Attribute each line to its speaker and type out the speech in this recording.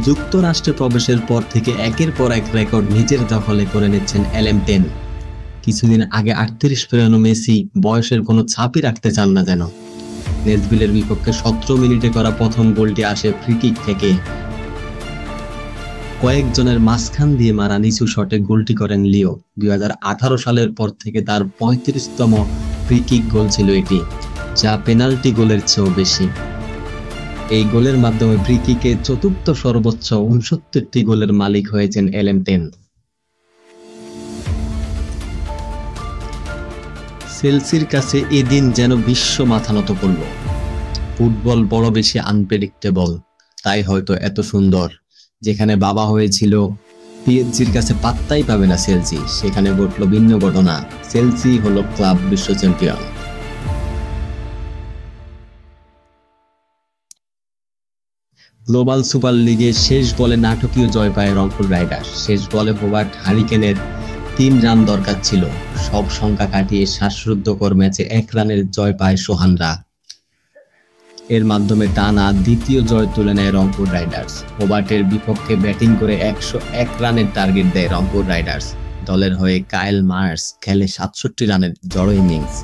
Speaker 1: যুক্তরাষ্ট্রে প্রবেশের পর থেকে একের পর এক রেকর্ড নিজের দখলে করে নিচ্ছেন এলএম টেন। কিছুদিন আগে 38 পেরোনো মেসি বয়সের কোনো ছাপই রাখতে চান না যেন। নেসভিলের বিপক্ষে 17 মিনিটে করা প্রথম গোলটি আসে ফ্রি কিক থেকে। কয়েকজনের মাঝখান দিয়ে মারা নিচু শটে গোলটি করেন লিও। 2018 সালের পর থেকে তার 35তম ফ্রি কিক গোল ছিল এটি, যা পেনাল্টি গোলের চেয়েও বেশি। এই গোলের মাধ্যমে ফ্রি কিকে চতুর্থ সর্বোচ্চ 69টি গোলের মালিক হয়েছেন এলএম টেন। চেলসির কাছে এদিন যেন বিশ্ব মাথা নত করল। ফুটবল বড় বেশি আনপ্রেডিক্টেবল, তাই হয়তো এত সুন্দর। যেখানে বাবা হয়েছিল পিএসজির কাছে পাত্তাই পাবে না চেলসি, সেখানে ঘটল ভিন্ন ঘটনা। চেলসি হলো ক্লাব বিশ্ব চ্যাম্পিয়ন। গ্লোবাল সুপার লিগে শেষ বলে নাটকীয় জয় পায় রংপুর রাইডার্স। শেষ বলে হোবার্ট হারিকেনের 3 রান দরকার ছিল। সব সংখ্যা কাটিয়ে শ্বাসরুদ্ধকর ম্যাচে 1 রানের জয় পায় সোহানরা। এর মাধ্যমে টানা দ্বিতীয় জয় তুলে নেয় রংপুর রাইডার্স। হোবার্টের বিপক্ষে ব্যাটিং করে 101 রানের টার্গেট দেয় রংপুর রাইডার্স। দলের হয়ে কায়েল মার্স খেলে 67 রানের জড়ো ইনিংস।